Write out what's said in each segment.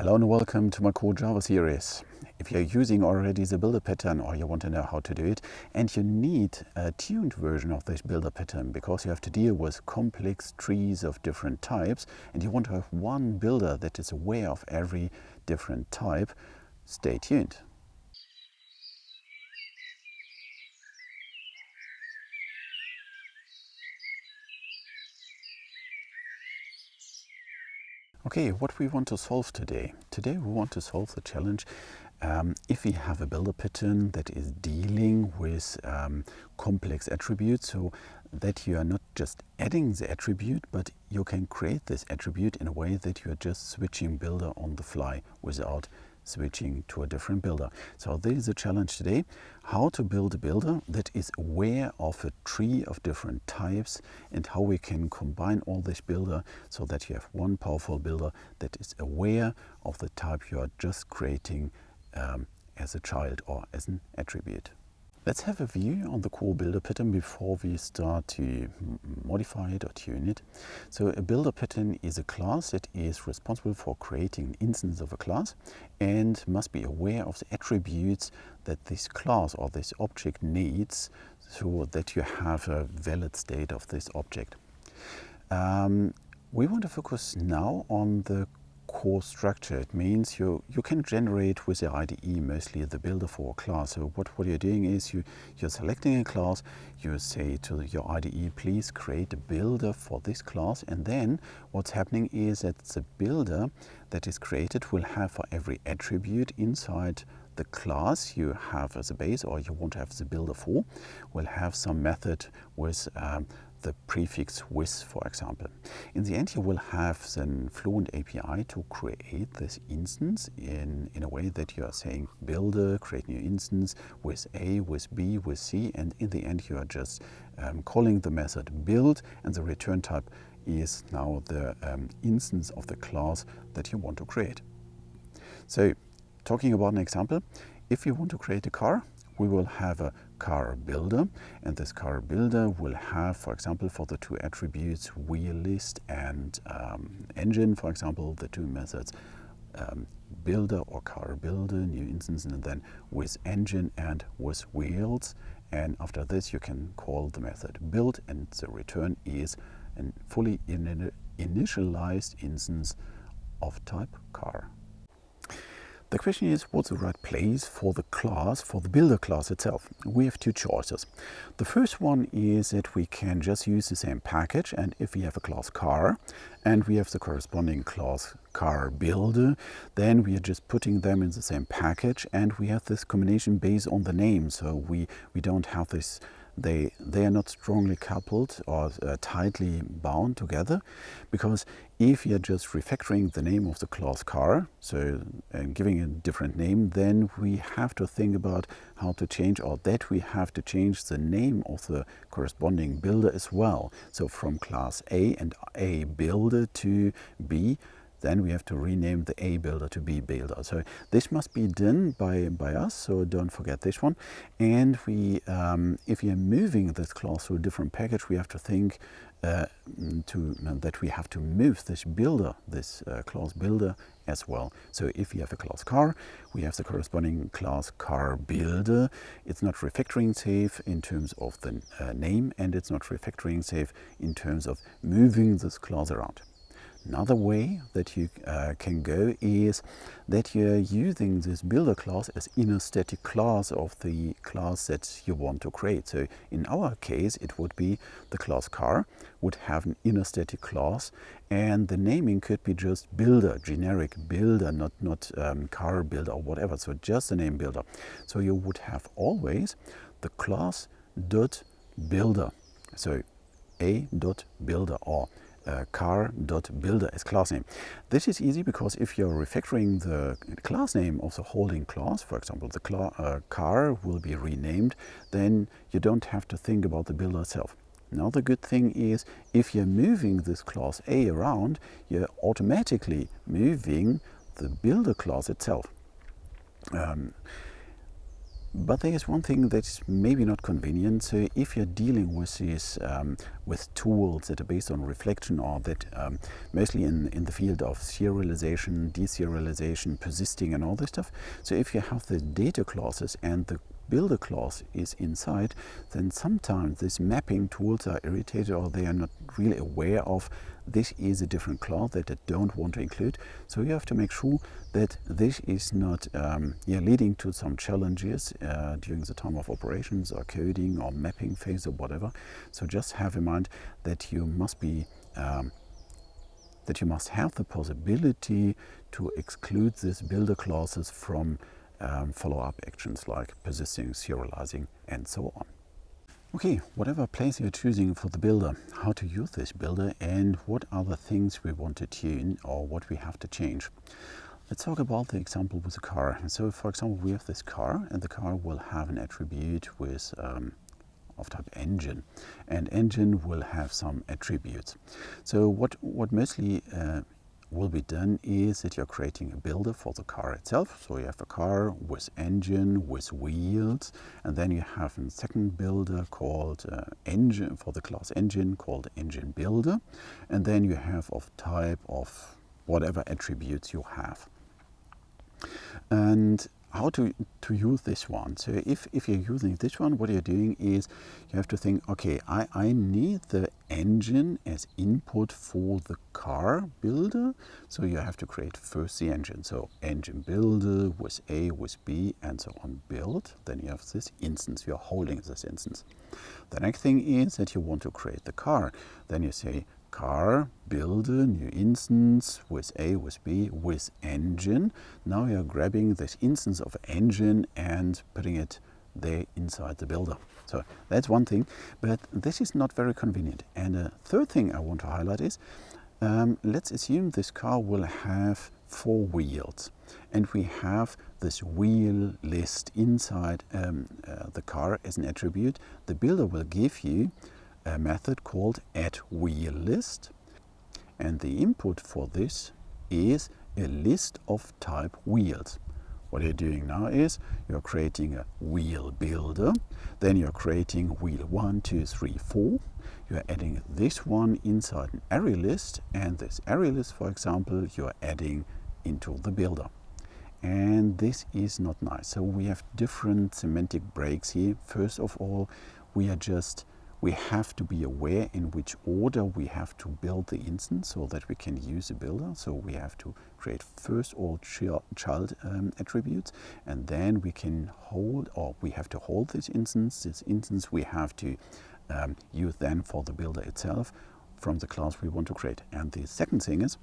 Hello and welcome to my CoreJava series. If you're using already the builder pattern or you want to know how to do it and you need a tuned version of this builder pattern because you have to deal with complex trees of different types and you want to have one builder that is aware of every different type, stay tuned. Okay, what we want to solve today. Today we want to solve the challenge if we have a builder pattern that is dealing with complex attributes, so that you are not just adding the attribute, but you can create this attribute in a way that you are just switching builder on the fly without switching to a different builder. So this is a challenge today, how to build a builder that is aware of a tree of different types and how we can combine all this builder so that you have one powerful builder that is aware of the type you are just creating as a child or as an attribute. Let's have a view on the core builder pattern before we start to modify it or tune it. So a builder pattern is a class that is responsible for creating an instance of a class and must be aware of the attributes that this class or this object needs so that you have a valid state of this object. We want to focus now on the core structure. It means you can generate with the IDE mostly the builder for a class. So what you're doing is you're selecting a class, you say to your IDE, please create a builder for this class, and then what's happening is that the builder that is created will have for every attribute inside the class you have as a base or you want to have the builder for, will have some method with the prefix with, for example. In the end, you will have the Fluent API to create this instance in a way that you are saying builder, create new instance with A, with B, with C, and in the end you are just calling the method build, and the return type is now the instance of the class that you want to create. So, talking about an example, if you want to create a car, we will have a car builder, and this car builder will have, for example, for the two attributes wheel list and engine, for example, the two methods builder or car builder, new instance, and then with engine and with wheels. And after this you can call the method build, and the return is a fully initialized instance of type car. The question is, what's the right place for the class, for the builder class itself? We have two choices. The first one is that we can just use the same package, and if we have a class car and we have the corresponding class car builder, then we are just putting them in the same package, and we have this combination based on the name. So we don't have this, they are not strongly coupled or tightly bound together, because if you're just refactoring the name of the class car, so giving it a different name, then we have to think about how to change, or that we have to change the name of the corresponding builder as well. So from class A and A builder to B, then we have to rename the A builder to B builder. So this must be done by us, so don't forget this one. And we, if you're moving this class to a different package, we have to think that we have to move this builder, this class builder as well. So if you have a class car, we have the corresponding class car builder. It's not refactoring safe in terms of the name, and it's not refactoring safe in terms of moving this class around. Another way that you can go is that you're using this builder class as inner static class of the class that you want to create. So in our case, it would be the class car would have an inner static class, and the naming could be just builder, generic builder, not car builder or whatever. So just the name builder. So you would have always the class dot builder. So a dot builder or car.builder as class name. This is easy because if you're refactoring the class name of the holding class, for example, the car will be renamed, then you don't have to think about the builder itself. Now the good thing is, if you're moving this class A around, you're automatically moving the builder class itself. But there is one thing that's maybe not convenient. So if you're dealing with these with tools that are based on reflection, or that mostly in the field of serialization, deserialization, persisting and all this stuff. So if you have the data classes and the builder class is inside, then sometimes these mapping tools are irritated, or they are not really aware of this is a different class that they don't want to include. So you have to make sure that this is not leading to some challenges during the time of operations or coding or mapping phase or whatever. So just have in mind that you must be that you must have the possibility to exclude these builder classes from follow-up actions like persisting, serializing, and so on. Okay, whatever place you're choosing for the builder, how to use this builder, and what are the things we want to tune or what we have to change. Let's talk about the example with the car. So for example, we have this car, and the car will have an attribute with of type engine, and engine will have some attributes. So what mostly will be done is that you're creating a builder for the car itself. So you have a car with engine, with wheels, and then you have a second builder called engine for the class engine, called engine builder, and then you have of type of whatever attributes you have. And how to use this one. So if you're using this one, what you're doing is you have to think, okay, I need the engine as input for the car builder. So you have to create first the engine. So engine builder with A, with B, and so on, build. Then you have this instance, you're holding this instance. The next thing is that you want to create the car. Then you say car builder, new instance with A, with B, with engine. Now you're grabbing this instance of engine and putting it there inside the builder. So that's one thing, but this is not very convenient. And a third thing I want to highlight is, let's assume this car will have 4 wheels, and we have this wheel list inside the car as an attribute. The builder will give you a method called addWheelList, and the input for this is a list of type wheels. What you're doing now is you're creating a wheel builder, then you're creating wheel 1, 2, 3, 4. You're adding this one inside an array list, and this array list, for example, you're adding into the builder. And this is not nice. So we have different semantic breaks here. First of all, we have to be aware in which order we have to build the instance so that we can use the builder. So we have to create first all child attributes, and then we can hold, or we have to hold this instance. This instance we have to use then for the builder itself from the class we want to create. And the second thing is,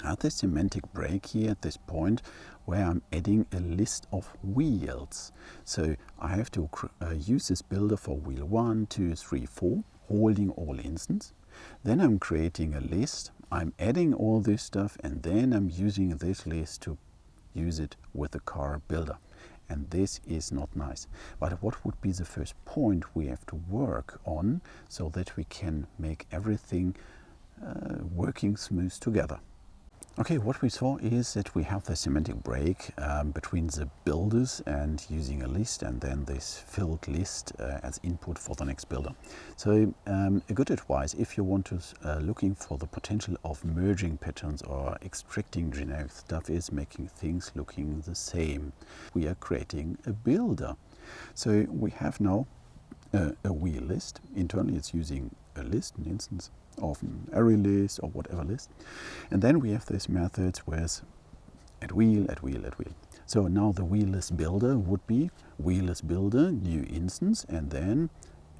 at the semantic break here at this point where I'm adding a list of wheels. So I have to use this builder for wheel 1, 2, 3, 4, holding all instance. Then I'm creating a list, I'm adding all this stuff, and then I'm using this list to use it with the car builder. And this is not nice. But what would be the first point we have to work on so that we can make everything working smooth together? Okay, what we saw is that we have the semantic break between the builders and using a list, and then this filled list as input for the next builder. So a good advice, if you want to looking for the potential of merging patterns or extracting generic stuff, is making things looking the same. We are creating a builder. So we have now a wheel list. Internally it's using a list, an instance of an array list or whatever list. And then we have this methods with addWheel. So now the wheel list builder would be wheel list builder, new instance, and then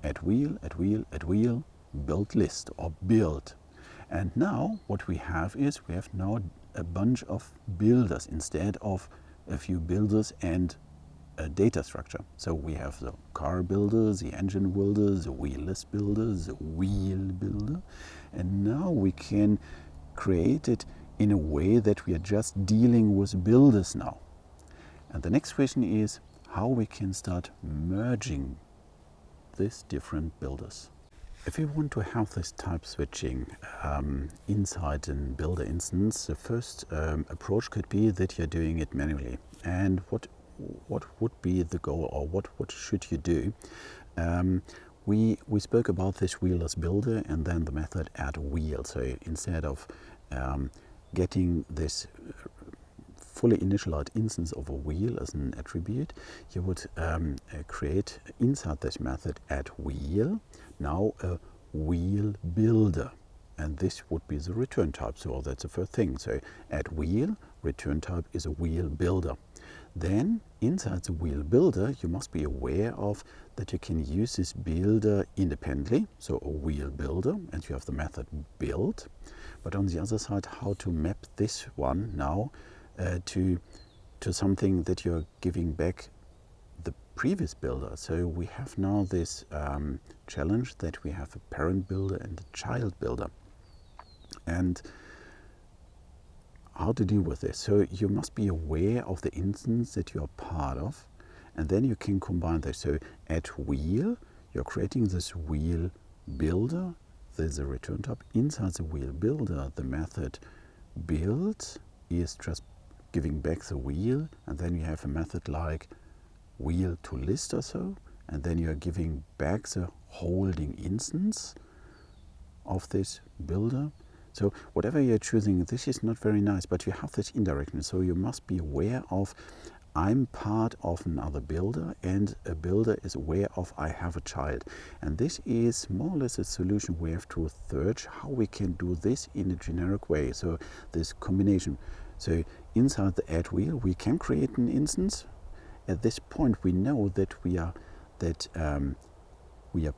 addWheel, build list or build. And now what we have is we have now a bunch of builders instead of a few builders and a data structure. So we have the car builder, the engine builder, the wheel list builder, the wheel builder, and now we can create it in a way that we are just dealing with builders now. And the next question is how we can start merging these different builders. If you want to have this type switching inside a builder instance, the first approach could be that you're doing it manually. And what what would be the goal, or what should you do? We spoke about this wheelless builder and then the method add wheel. So instead of getting this fully initialized instance of a wheel as an attribute, you would create inside this method add wheel now a wheel builder, and this would be the return type. So that's the first thing. So add wheel, return type is a wheel builder. Then inside the wheel builder, you must be aware of that you can use this builder independently, so a wheel builder, and you have the method build. But on the other side, how to map this one now to something that you're giving back the previous builder. So we have now this challenge that we have a parent builder and a child builder. And how to deal with this? So you must be aware of the instance that you are part of, and then you can combine this. So add wheel, you're creating this wheel builder, there's a return type. Inside the wheel builder, the method build is just giving back the wheel, and then you have a method like wheel to list or so, and then you're giving back the holding instance of this builder. So whatever you're choosing, this is not very nice, but you have this indirectness. So you must be aware of I'm part of another builder, and a builder is aware of I have a child. And this is more or less a solution we have to search how we can do this in a generic way. So this combination. So inside the add wheel, we can create an instance. At this point, we know that we are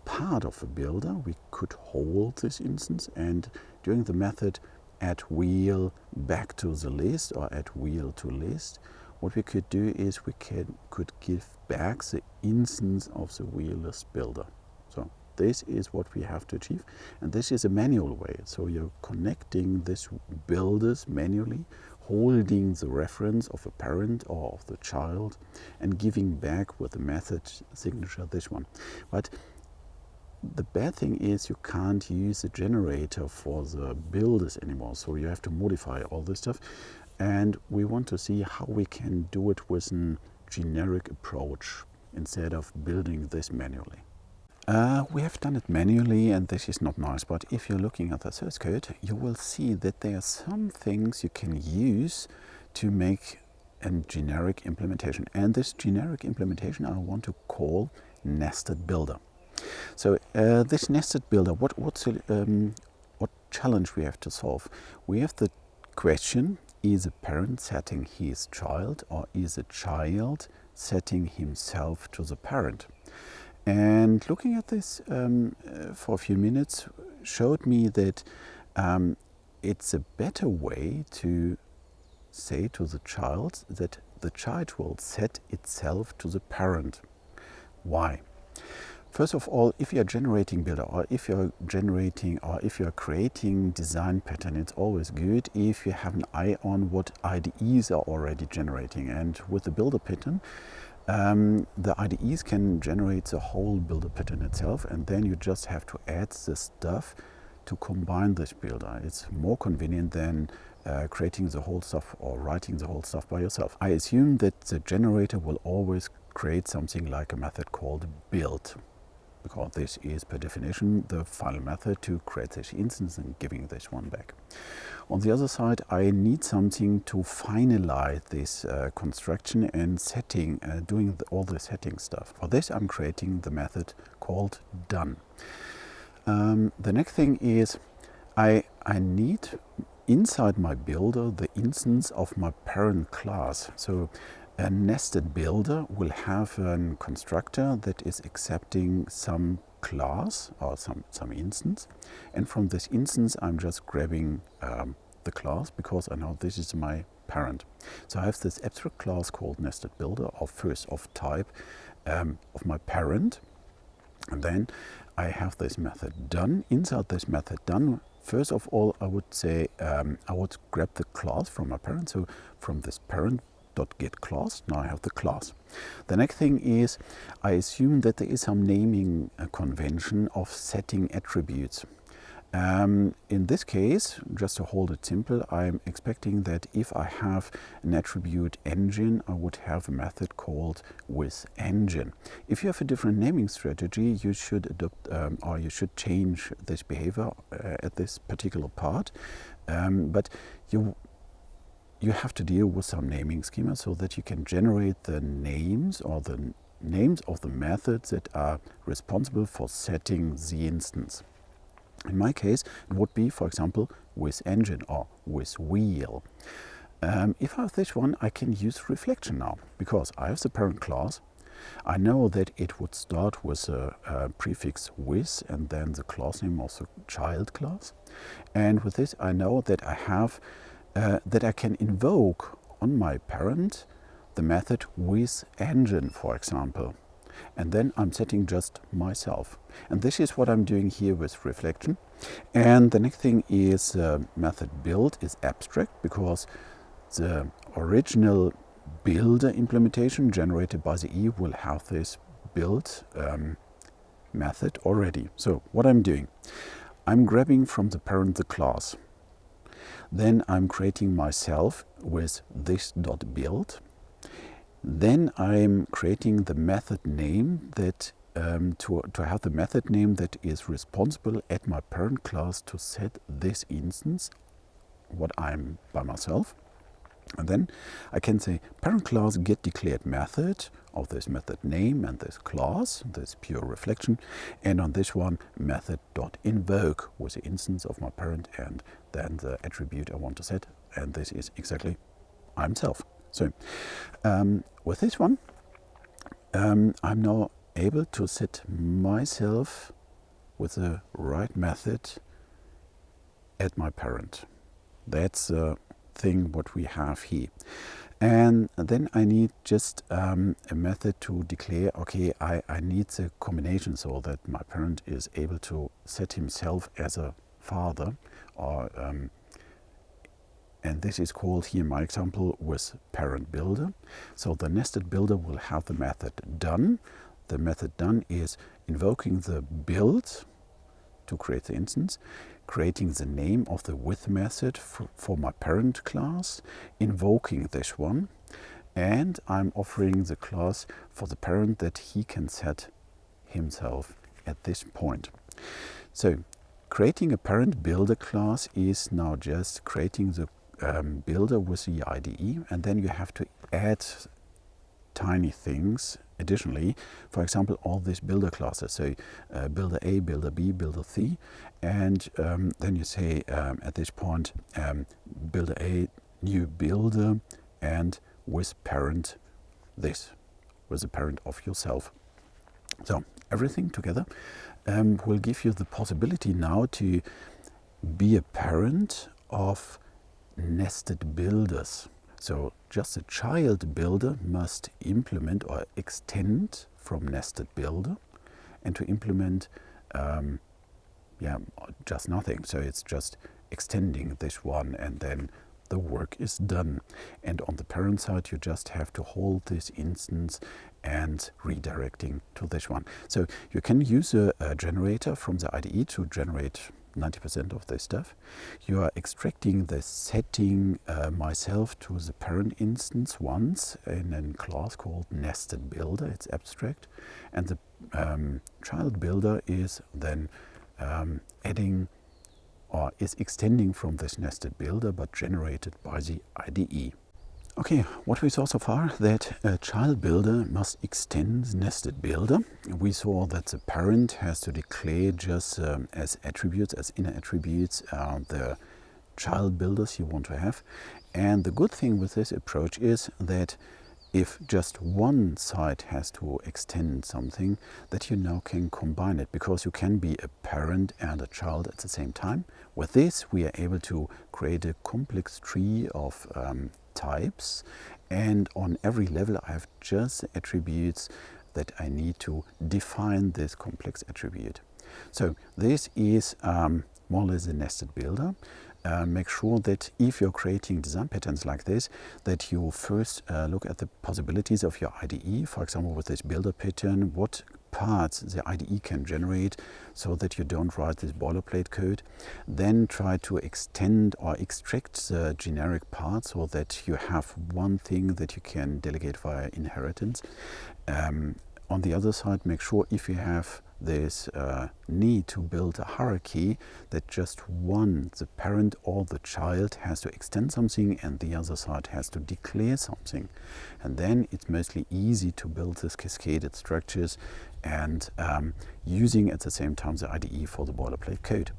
part of a builder. We could hold this instance, and during the method add wheel back to the list or add wheel to list, what we could do is we could give back the instance of the wheelless builder. So this is what we have to achieve, and this is a manual way. So you're connecting these builders manually, holding the reference of a parent or of the child, and giving back with the method signature this one. But the bad thing is you can't use the generator for the builders anymore, so you have to modify all this stuff, and we want to see how we can do it with a generic approach instead of building this manually. We have done it manually, and this is not nice, but if you're looking at the source code, you will see that there are some things you can use to make a generic implementation, and this generic implementation I want to call NestedBuilder. So this NestedBuilder, what challenge we have to solve? We have the question, is a parent setting his child, or is a child setting himself to the parent? And looking at this for a few minutes showed me that it's a better way to say to the child that the child will set itself to the parent. Why? First of all, if you're generating builder, or if you're creating design pattern, it's always good if you have an eye on what IDEs are already generating. And with the builder pattern, the IDEs can generate the whole builder pattern itself, and then you just have to add the stuff to combine this builder. It's more convenient than creating the whole stuff or writing the whole stuff by yourself. I assume that the generator will always create something like a method called build, because this is per definition the final method to create this instance and giving this one back. On the other side, I need something to finalize this construction and setting, doing all the setting stuff. For this, I'm creating the method called done. The next thing is I need inside my builder the instance of my parent class. So a NestedBuilder will have a constructor that is accepting some class or some instance, and from this instance I'm just grabbing the class because I know this is my parent. So I have this abstract class called NestedBuilder, or first of type of my parent, and then I have this method done. Inside this method done, first of all I would say I would grab the class from my parent. So from this parent.get class, now I have the class. The next thing is I assume that there is some naming convention of setting attributes, In this case, just to hold it simple, I'm expecting that if I have an attribute engine, I would have a method called withEngine. If you have a different naming strategy, you should adopt or you should change this behavior at this particular part. But you have to deal with some naming schema so that you can generate the names or the names of the methods that are responsible for setting the instance. In my case, it would be, for example, withEngine or withWheel. If I have this one, I can use reflection now, because I have the parent class. I know that it would start with a prefix with and then the class name of the child class. And with this, I know that I have that I can invoke on my parent the method withEngine, for example. And then I'm setting just myself. And this is what I'm doing here with reflection. And the next thing is method build is abstract, because the original builder implementation generated by the E will have this build method already. So what I'm doing, I'm grabbing from the parent the class. Then I'm creating myself with this.build. Then I'm creating the method name that to have the method name that is responsible at my parent class to set this instance, what I'm by myself. And then I can say parent class get declared method of this method name and this class, this pure reflection, and on this one method.invoke with the instance of my parent and then the attribute I want to set, and this is exactly I'm self. So with this one, I'm now able to set myself with the right method at my parent. That's the thing what we have here. And then I need just a method to declare, okay, I need the combination so that my parent is able to set himself as a father, or and this is called here in my example with parent builder. So the nested builder will have the method done. The method done is invoking the build to create the instance, creating the name of the with method for my parent class, invoking this one, and I'm offering the class for the parent that he can set himself at this point. So creating a parent builder class is now just creating the builder with the IDE, and then you have to add tiny things additionally. For example, all these builder classes, so builder A, builder B, builder C, and then you say at this point builder A, new builder, and with parent this, with the parent of yourself. So everything together will give you the possibility now to be a parent of nested builders. So just a child builder must implement or extend from nested builder, and to implement just nothing. So it's just extending this one, and then the work is done. And on the parent side, you just have to hold this instance and redirecting to this one. So you can use a generator from the IDE to generate 90% of this stuff. You are extracting the setting myself to the parent instance once in a class called NestedBuilder. It's abstract, and the child builder is then adding or is extending from this NestedBuilder but generated by the IDE. Okay, what we saw so far, that a child builder must extend the nested builder. We saw that the parent has to declare just as attributes, as inner attributes, the child builders you want to have. And the good thing with this approach is that if just one side has to extend something, that you now can combine it, because you can be a parent and a child at the same time. With this, we are able to create a complex tree of types, and on every level I have just attributes that I need to define this complex attribute. So this is more or less a nested builder. Make sure that if you're creating design patterns like this, that you first look at the possibilities of your IDE. For example, with this builder pattern, what parts the IDE can generate so that you don't write this boilerplate code. Then try to extend or extract the generic parts so that you have one thing that you can delegate via inheritance. On the other side, make sure if you have this need to build a hierarchy, that just one, the parent or the child, has to extend something and the other side has to declare something. And then it's mostly easy to build this cascaded structures and using at the same time the IDE for the boilerplate code.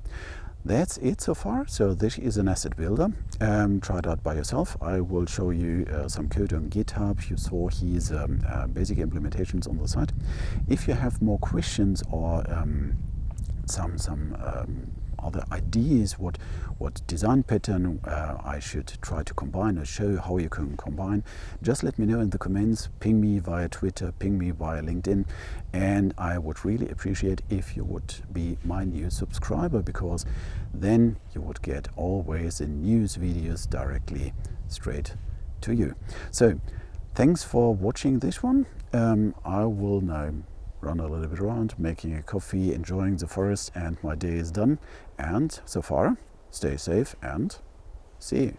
That's it so far. So this is a nested builder. Try it out by yourself. I will show you some code on GitHub. You saw his basic implementations on the site. If you have more questions or some other ideas what design pattern I should try to combine or show how you can combine, just let me know in the comments. Ping me via Twitter, ping me via LinkedIn, and I would really appreciate if you would be my new subscriber, because then you would get always the news videos directly straight to you. So thanks for watching this one. I will now run a little bit around, making a coffee, enjoying the forest, and my day is done. And so far, stay safe and see you.